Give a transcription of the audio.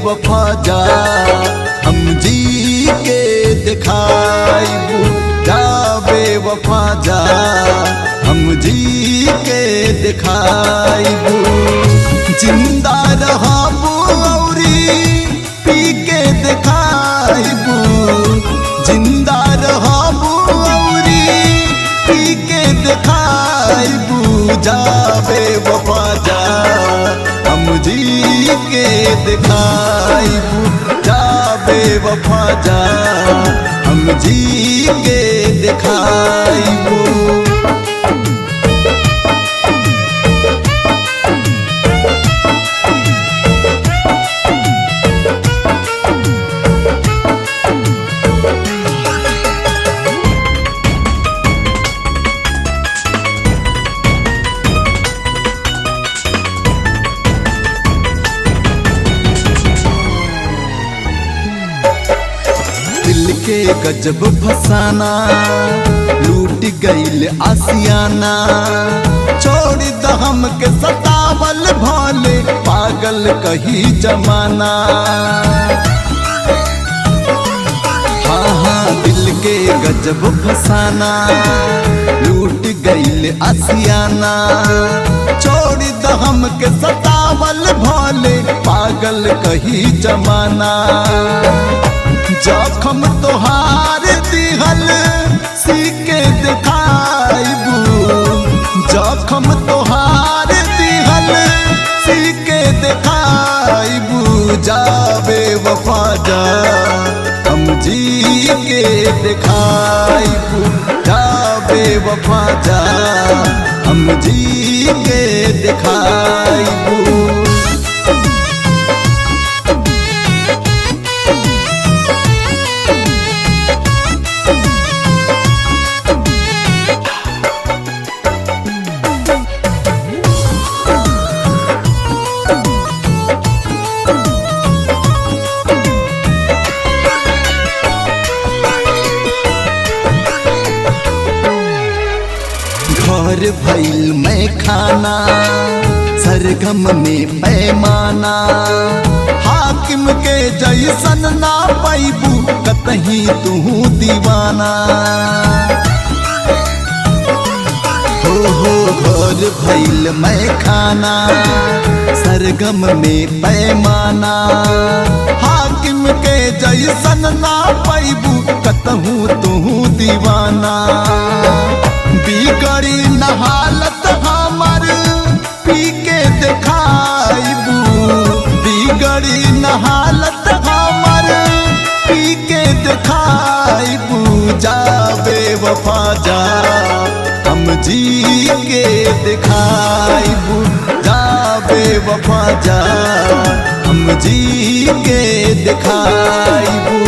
वफा जा हम जी के दिखाइबू, जाबे वफा जा हम जी के दिखाइबू। जिंदा रहबू औरी पी के दिखाइबू, जिंदा रहबू औरी पी के दिखाइबू। जाबे वफा जा हम जी के दिखाइबू, जाबे वफा जा हम जी के दिखाइबू। दिल के गजब फसाना, लूट गईल आसियाना। छोड़ द हमके सतावल भोले, पागल कही जमाना। हाँ हाँ दिल के गजब फसाना, लूट गईल आसियाना। छोड़ द हमके सतावल भोले, पागल कही जमाना। जखम तोहार दिहल सीके दिखाइबू, जखम तोहार दिहल सीके दिखाइबू। जाबे वफा जा हम जी के दिखाइबू, जाबे वफा जा हम जी के दिखाइबू। घर भइल मैं खाना, सरगम में पैमाना। हाकिम के जैसन ना पैबू, कतही तू दीवाना। हो घर भइल मैं खाना, सरगम में पैमाना। हाकिम के जैसन ना पैबू, कतहू तू दीवाना। बिगड़ी न हालत हमर पी के दिखाइबू, बिगड़ी न हालत हमर पी के दिखाइबू। जाबे वफा जा हम जी के दिखाइबू, जाबे वफा जा हम जी के दिखाइबू।